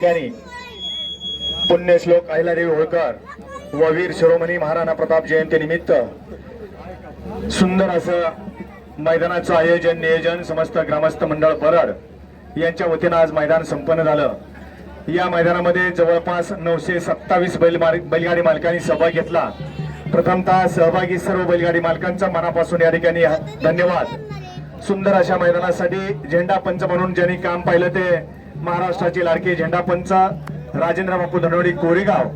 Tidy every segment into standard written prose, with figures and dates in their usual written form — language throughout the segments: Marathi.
ठिकाणी पुण्यश्लोक अहिल्यादेवी होळकर व वीर शिरोमणी महाराणा प्रताप जयंती निमित्त सुंदर असं मैदानाचं आयोजन नियोजन समस्त ग्रामस्थ मंडळ परड यांच्या वतीनं आज मैदान संपन्न झालं। या मैदानामध्ये जवळपास 927 बैलगाडी मालकांनी सहभाग घेतला। प्रथमतः सहभागी सर्व बैलगाडी मालकांचा मनापासून या ठिकाणी धन्यवाद। सुंदर अशा मैदानासाठी झेंडा पंच म्हणून ज्यांनी काम पाहिलं ते महाराष्ट्राचे लाडके झेंडा पंच राजेंद्र बापू धनवडी कोरेगाव,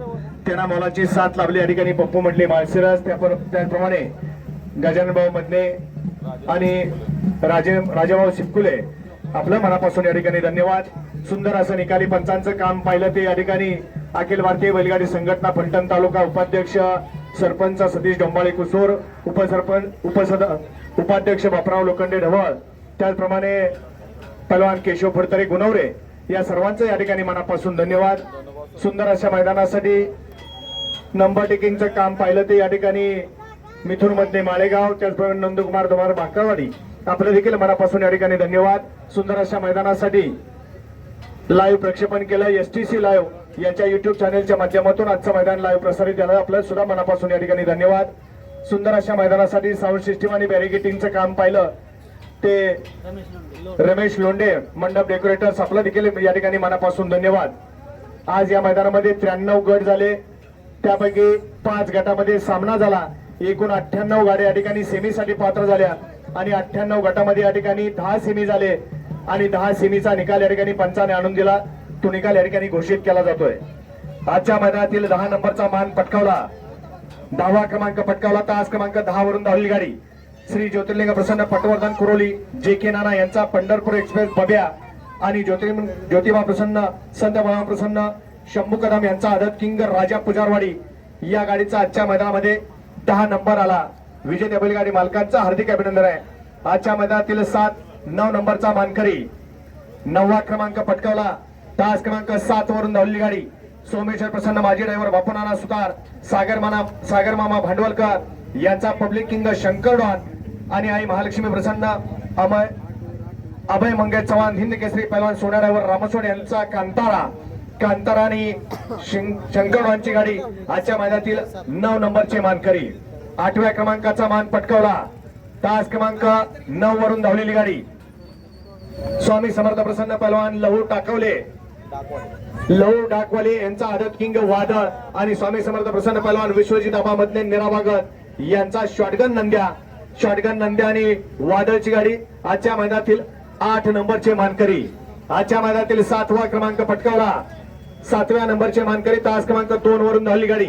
त्यांना मोलाची साथ लाभली। या ठिकाणी पप्पू म्हटले माळशिरस, त्याप्रमाणे गजानन भाऊ मधने आणि राजेभाऊ शिपकुले, आपलं मनापासून या ठिकाणी धन्यवाद। सुंदर असं निकाली पंचांचं काम पाहिलं ते या ठिकाणी अखिल भारतीय बैलगाडी संघटना फलटण तालुका उपाध्यक्ष सरपंच सतीश डोंबाळे कुसूर, उपाध्यक्ष बापराव लोखंडे ढवळ, त्याचप्रमाणे पहलवान केशव फडतरे गुणवरे, या सर्वांचं या ठिकाणी मनापासून धन्यवाद। सुंदर अशा मैदानासाठी नंबर टेकिंगचं काम पाहिलं ते या ठिकाणी मिथुन मध्ये माळेगाव, त्याचप्रमाणे नंदकुमार धुमार बाकावाडी, आपलं देखील मनापासून या ठिकाणी धन्यवाद। सुंदर अशा मैदानासाठी लाईव्ह प्रक्षेपण केलं एसटीसी लाईव्ह यांच्या युट्यूब चॅनलच्या माध्यमातून आजचं मैदान लाईव्ह प्रसारित झालं, आपलं सुद्धा मनापासून या ठिकाणी धन्यवाद। सुंदर अशा मैदानासाठी साऊंड सिस्टीम आणि बॅरिगेटिंगचं काम पाहिलं ते रमेश लोंढे मंडप डेकोरेटर्स, आपलं देखील या ठिकाणी मनापासून धन्यवाद। आज या मैदानामध्ये 93 गट झाले, त्यापैकी 5 गटामध्ये सामना झाला। एकूण 98 गाड्या या ठिकाणी सेमीसाठी पात्र झाल्या आणि 98 गटामध्ये या ठिकाणी 10 सेमी झाले आणि 10 सेमीचा निकाल या ठिकाणी पंचाने आणून दिला। तो निकाल या ठिकाणी घोषित केला जातोय। आजच्या मैदानातील 10 नंबरचा मान पटकावला, 10वा क्रमांक पटकावला तास क्रमांक 10 वरून धावलेली गाडी श्री ज्योतिर्लिंग प्रसन्न पटवर्धन कुरोली जे.के. नाना यांचा पंढरपूर एक्सप्रेस बब्या आणि ज्योतिबा प्रसन्न संत बळवंत प्रसन्न शंभू कदम यांचा आदत किंग राजा पुजारवाडी, या गाडीचा आजच्या मैदानामध्ये 10 नंबर आला। विजेत्या बैलगाडी मालकांचा हार्दिक अभिनंदन आहे। आजच्या मैदानातील 9 नंबरचा मानकरी 9वा क्रमांक पटकावला, तास क्रमांक 7 वरून धावलेली गाडी सोमेश्वर प्रसन्न माजी ड्रायव्हर बापूनाना सुतार, सागर मामा भांडवलकर यांचा पब्लिक किंग शंकर डॉन आणि आई महालक्ष्मी प्रसन्न अभय मंगेश चव्हाण हिंद केसरी पहलवान सोन्या ड्रायव्हर रामसोड यांचा कांतारा आणि शंकर डॉनची गाडी आजच्या मैदानातील 9 नंबरचे मानकरी। 8व्या क्रमांकाचा मान पटकावला, तास क्रमांक 9 वरून धावलेली गाडी स्वामी समर्थ प्रसन्न पहलवान लहू डाकवाले यांचा आदत किंग वादळ आणि स्वामी समर्थ प्रसन्न पहलवान विश्वजित आबा मधले निरावागत यांचा शॉटगन नंद्या आणि वादळची गाडी आजच्या मैदानातील 8 नंबरचे मानकरी। आजच्या मैदानातील 7वा क्रमांक पटकावला, 7व्या नंबरचे मानकरी तास क्रमांक 2 वरून धावली गाडी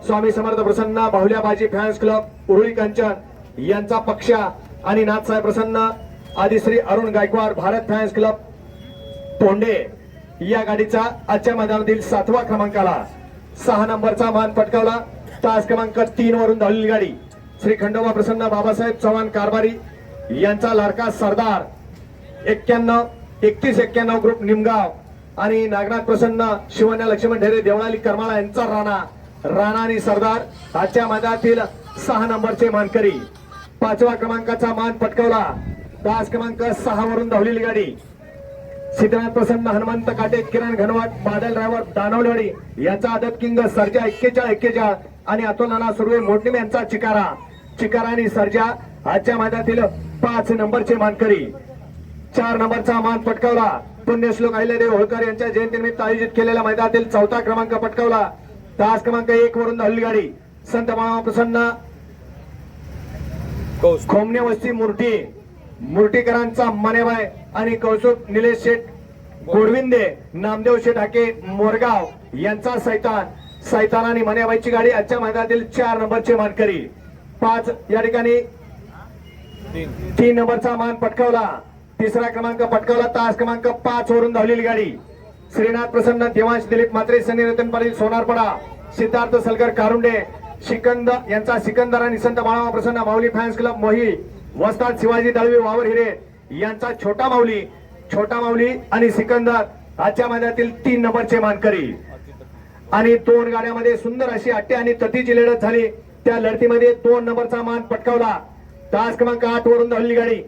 स्वामी समर्थ प्रसन्न बाहुल्याबाजी फॅन्स क्लब उरुळी कांचन यांचा पक्षा आणि नाथसाहेब प्रसन्न आदिश्री अरुण गायकवाड भारत फॅन्स क्लब पोंडे, या गाडीचा आजच्या मैदानातील 7वा क्रमांकाला 6 नंबरचा मान पटकावला, तास क्रमांक 3 वरून धावलेली गाडी श्री खंडोबा प्रसन्न बाबासाहेब चव्हाण कारभारी यांचा लाडका सरदार 3191 ग्रुप निमगाव आणि नागनाथ प्रसन्न शिवण्या लक्ष्मण ढेरे देवळाली करमाळा यांचा राणा आणि सरदार आजच्या मैदानातील 6 नंबरचे मानकरी। 5व्या क्रमांकाचा मान पटकावला, तास क्रमांक 6 वरून धावलेली गाडी सिद्धनाथ प्रसन्न हनुमंत काटे किरण घनवाट बादल ड्रायव्हर दानवलेवाडी यांचा आदत किंग सर्जा 41 आणि अतुल नाना सुर्वे मोटणीम यांचा चिकारा आणि सर्जा आजच्या मैदानातील 5 नंबरचे मानकरी। 4 नंबरचा मान पटकावला, पुण्यश्लोक अहिल्यादेवी होळकर यांच्या जयंतीनिमित्त आयोजित केलेल्या मैदानातील 4था क्रमांक पटकावला, तास क्रमांक 1 वरून धावलेली गाडी संत मामा प्रसन्न खोमने वस्ती मूर्तीकरांचा मनेबाई आणि कौसुक निलेश शेठ गोडविंदे नामदेव शेठ हाके मोरगाव यांचा सैतान आणि मनेबाईची गाडी आजच्या मैदानातील 4 नंबरचे मानकरी। 5 या ठिकाणी 3 नंबरचा मान पटकावला, 3रा क्रमांक पटकावला, तास क्रमांक 5 वरून धावलेली गाडी श्रीनाथ प्रसन्न देवांश दिलीप मात्रे सनी रतन पाटील सोनारपडा सिद्धार्थ सलगर कारुंडे सिकंदर आणि संत बाळामा प्रसन्न माऊली फॅन्स क्लब मोही वस्ताद शिवाजी दळवी वावर हिरे यांचा छोटा माऊली आणि सिकंदर आजच्या मैदानातील 3 नंबरचे मानकरी। आणि 2 गाड्यामध्ये सुंदर अशी अट्टे आणि ततीची लढत झाली, त्या लढतीमध्ये 2 नंबरचा मान पटकावला, तास क्रमांक 8 वरून धावलेली गाडी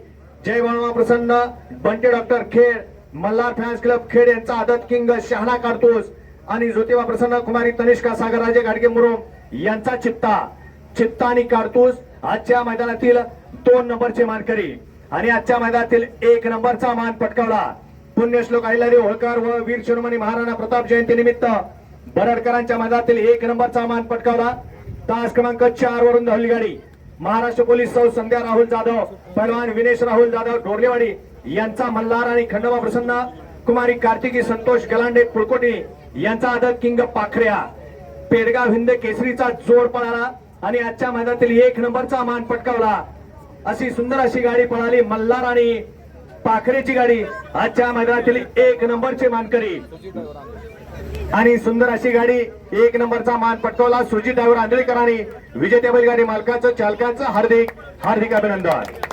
जय बाळामा प्रसन्न बंटे डॉक्टर खेळ मल्हार फॅन्स क्लब खेड यांचा आदत किंग शहाणा कारतूस आणि ज्योतिबा प्रसन्न कुमारी तनिष्का सागरराजे गाडगे मुरुम यांचा चित्ता आणि कारतूस आजच्या मैदानातील 2 नंबरचे मानकरी आणि आजच्या मैदानातील 1 नंबरचा मान पटकावला पुण्यश्लोक अहिल्यादेवी होळकर व वीर शिरोमणी महाराणा प्रताप जयंती निमित्त बरडकरांच्या मैदानातील 1 नंबरचा मान पटकावला तास क्रमांक 4 वरून धावली गाडी महाराष्ट्र पोलीस सौ संध्या राहुल जाधव पहलवान विनेश राहुल जाधव डोरलेवाडी यांचा मल्हार आणि खंडोबा प्रसन्न कुमारी कार्तिकी संतोष गलांडे पुळकोटी यांचा आदत किंग पाखऱ्या पेडगाव हिंद केसरीचा जोड पळाला आणि आजच्या मैदानातील 1 नंबरचा मान पटकावला अशी सुंदर अशी गाडी पळाली मल्हार आणि पाखरेची गाडी आजच्या मैदानातील 1 नंबरचे मानकरी आणि सुंदर अशी गाडी 1 नंबरचा मान पटकावला सुजित ड्रायव्हर आंधळीकरांनी विजेत्या बैलगाडी मालकाचं चालकाचं हार्दिक अभिनंदन।